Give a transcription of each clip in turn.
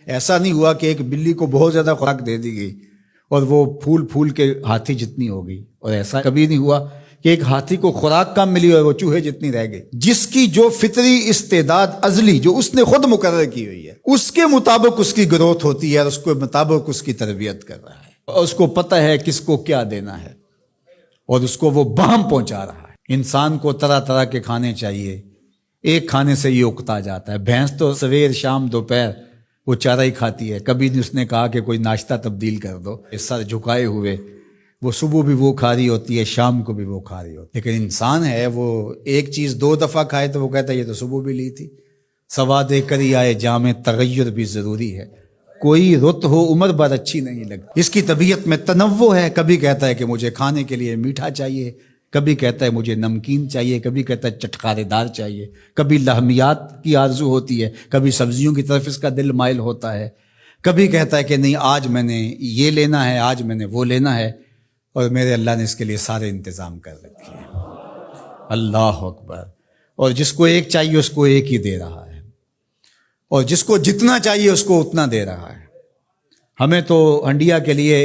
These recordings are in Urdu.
ایسا نہیں ہوا کہ ایک بلی کو بہت زیادہ خوراک دے دی گئی اور وہ پھول پھول کے ہاتھی جتنی ہو گئی، اور ایسا کبھی نہیں ہوا کہ ایک ہاتھی کو خوراک کم ملی اور وہ چوہے جتنی رہ گئی۔ جس کی جو فطری استعداد ازلی جو اس نے خود مقرر کی ہوئی ہے، اس کے مطابق اس کی گروتھ ہوتی ہے اور اس کے مطابق اس کی تربیت کر رہا ہے، اور اس کو پتہ ہے کس کو کیا دینا ہے اور اس کو وہ بہم پہنچا رہا ہے۔ انسان کو طرح طرح کے کھانے چاہیے، ایک کھانے سے یہ اکتا جاتا ہے۔ بھینس تو سویر شام دوپہر وہ چارہ ہی کھاتی ہے، کبھی نہیں اس نے کہا کہ کوئی ناشتہ تبدیل کر دو۔ سر جھکائے ہوئے وہ صبح بھی وہ کھا رہی ہوتی ہے، شام کو بھی وہ کھا رہی ہوتی ہے، لیکن انسان ہے وہ ایک چیز 2 دفعہ کھائے تو وہ کہتا ہے یہ تو صبح بھی لی تھی۔ سواد کر ہی آئے جام تغیر بھی ضروری ہے، کوئی رت ہو عمر بھر اچھی نہیں لگتی۔ اس کی طبیعت میں تنوع ہے، کبھی کہتا ہے کہ مجھے کھانے کے لیے میٹھا چاہیے، کبھی کہتا ہے مجھے نمکین چاہیے، کبھی کہتا ہے چٹکارے دار چاہیے، کبھی لحمیات کی آرزو ہوتی ہے، کبھی سبزیوں کی طرف اس کا دل مائل ہوتا ہے، کبھی کہتا ہے کہ نہیں آج میں نے یہ لینا ہے، آج میں نے وہ لینا ہے، اور میرے اللہ نے اس کے لیے سارے انتظام کر رکھے ہیں۔ اللہ اکبر۔ اور جس کو ایک چاہیے اس کو ایک ہی دے رہا ہے، اور جس کو جتنا چاہیے اس کو اتنا دے رہا ہے۔ ہمیں تو ہنڈیا کے لیے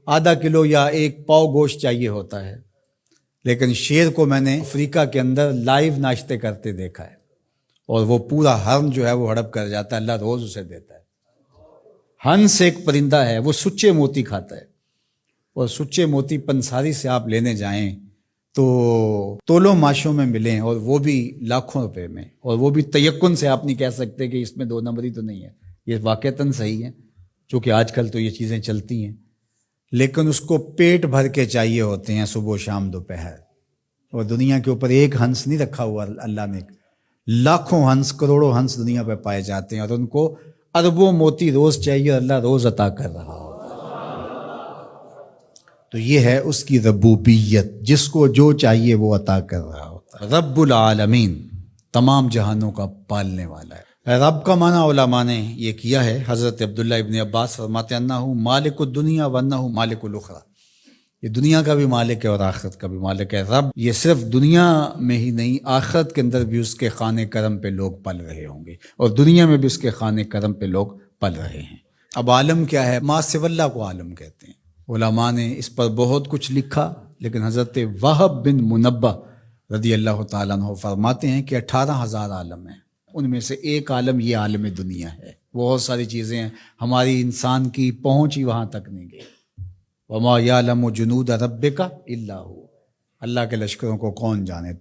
½ کلو یا 1 پاؤ گوشت چاہیے ہوتا ہے، لیکن شیر کو میں نے افریقہ کے اندر لائیو ناشتے کرتے دیکھا ہے، اور وہ پورا ہرن جو ہے وہ ہڑپ کر جاتا ہے، اللہ روز اسے دیتا ہے۔ ہنس ایک پرندہ ہے، وہ سچے موتی کھاتا ہے، اور سچے موتی پنساری سے آپ لینے جائیں تو تولوں ماشوں میں ملیں، اور وہ بھی لاکھوں روپے میں، اور وہ بھی تیقن سے آپ نہیں کہہ سکتے کہ اس میں 2 نمبری تو نہیں ہے، یہ واقعتاً صحیح ہے، چونکہ آج کل تو یہ چیزیں چلتی ہیں، لیکن اس کو پیٹ بھر کے چاہیے ہوتے ہیں صبح شام دوپہر۔ اور دنیا کے اوپر ایک ہنس نہیں رکھا ہوا اللہ نے، لاکھوں ہنس کروڑوں ہنس دنیا پہ پائے جاتے ہیں، اور ان کو اربوں موتی روز چاہیے، اللہ روز عطا کر رہا ہو۔ تو یہ ہے اس کی ربوبیت، جس کو جو چاہیے وہ عطا کر رہا ہوتا ہے۔ رب العالمین، تمام جہانوں کا پالنے والا ہے۔ رب کا معنی علماء نے یہ کیا ہے، حضرت عبداللہ ابن عباس فرماتے ہیں انہ مالک الدنیا وانہ مالک الاخرى، یہ دنیا کا بھی مالک ہے اور آخرت کا بھی مالک ہے۔ رب یہ صرف دنیا میں ہی نہیں، آخرت کے اندر بھی اس کے خانے کرم پہ لوگ پل رہے ہوں گے، اور دنیا میں بھی اس کے خانے کرم پہ لوگ پل رہے ہیں۔ اب عالم کیا ہے؟ ما سوی اللہ کو عالم کہتے ہیں۔ علماء نے اس پر بہت کچھ لکھا، لیکن حضرت وہب بن منبہ رضی اللہ تعالیٰ عنہ فرماتے ہیں کہ 18,000 عالم ہیں، ان میں سے ایک عالم یہ عالم دنیا ہے۔ بہت ساری چیزیں ہیں، ہماری انسان کی پہنچ ہی وہاں تک نہیں گئی۔ وما یعلم جنود ربک الا هو، اللہ کے لشکروں کو کون جانے؟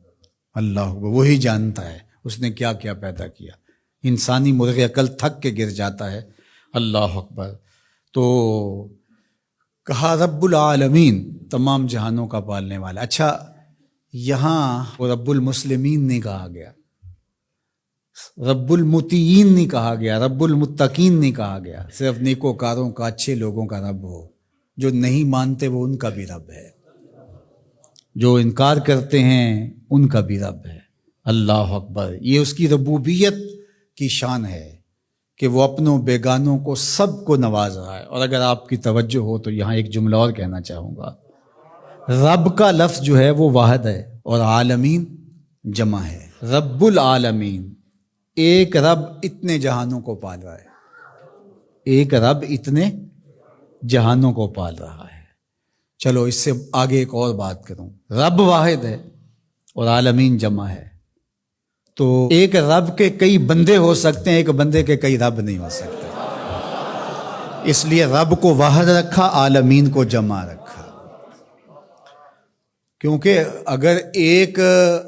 اللہ وہی جانتا ہے اس نے کیا کیا پیدا کیا۔ انسانی مرغ عقل تھک کے گر جاتا ہے۔ اللہ اکبر۔ تو کہا رب العالمین، تمام جہانوں کا پالنے والا۔ اچھا، یہاں رب المسلمین نہیں کہا گیا، رب المطیعین نہیں کہا گیا، رب المتقین نہیں کہا گیا، صرف نیکوکاروں کا، اچھے لوگوں کا رب ہو۔ جو نہیں مانتے وہ ان کا بھی رب ہے، جو انکار کرتے ہیں ان کا بھی رب ہے۔ اللہ اکبر۔ یہ اس کی ربوبیت کی شان ہے کہ وہ اپنوں بیگانوں کو سب کو نواز رہا ہے۔ اور اگر آپ کی توجہ ہو تو یہاں ایک جملہ اور کہنا چاہوں گا، رب کا لفظ جو ہے وہ واحد ہے اور عالمین جمع ہے۔ رب العالمین، ایک رب اتنے جہانوں کو پال رہا ہے، ایک رب اتنے جہانوں کو پال رہا ہے۔ چلو اس سے آگے ایک اور بات کروں، رب واحد ہے اور عالمین جمع ہے، تو ایک رب کے کئی بندے ہو سکتے ہیں، ایک بندے کے کئی رب نہیں ہو سکتے۔ اس لیے رب کو واحد رکھا، عالمین کو جمع رکھا، کیونکہ اگر ایک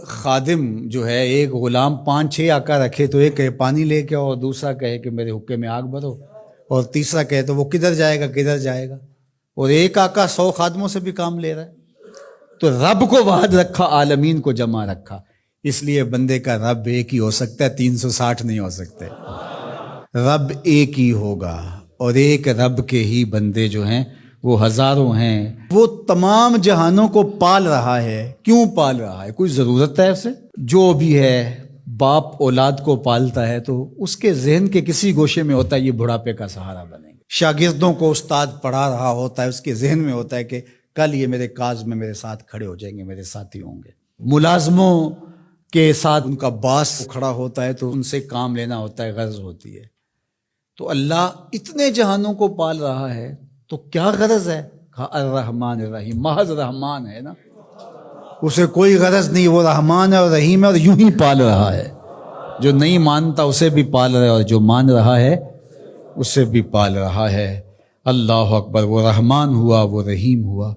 خادم جو ہے، ایک غلام 5-6 آقا رکھے تو ایک کہے پانی لے کے اور دوسرا کہے کہ میرے حقے میں آگ بھرو، اور تیسرا کہے تو وہ کدھر جائے گا کدھر جائے گا، اور ایک آقا 100 خادموں سے بھی کام لے رہا ہے۔ تو رب کو واحد رکھا، عالمین کو جمع رکھا، اس لیے بندے کا رب ایک ہی ہو سکتا ہے، 360 نہیں ہو سکتے۔ رب ایک ہی ہوگا، اور ایک رب کے ہی بندے جو ہیں وہ ہزاروں ہیں۔ وہ تمام جہانوں کو پال رہا ہے۔ کیوں پال رہا ہے؟ کوئی ضرورت ہے اسے؟ جو بھی ہے، باپ اولاد کو پالتا ہے تو اس کے ذہن کے کسی گوشے میں ہوتا ہے یہ بڑھاپے کا سہارا بنے گا۔ شاگردوں کو استاد پڑھا رہا ہوتا ہے، اس کے ذہن میں ہوتا ہے کہ کل یہ میرے کاز میں میرے ساتھ کھڑے ہو جائیں گے، میرے ساتھی ہوں گے۔ ملازموں کے ساتھ ان کا باس کھڑا ہوتا ہے تو ان سے کام لینا ہوتا ہے، غرض ہوتی ہے۔ تو اللہ اتنے جہانوں کو پال رہا ہے تو کیا غرض ہے؟ کہا الرحمن الرحیم، محض رحمان ہے نا، اسے کوئی غرض نہیں، وہ رحمان ہے اور رحیم ہے اور یوں ہی پال رہا ہے. جو نہیں مانتا اسے بھی پال رہا ہے اور جو مان رہا ہے اسے بھی پال رہا ہے. اللہ اکبر، وہ رحمان ہوا، وہ رحیم ہوا.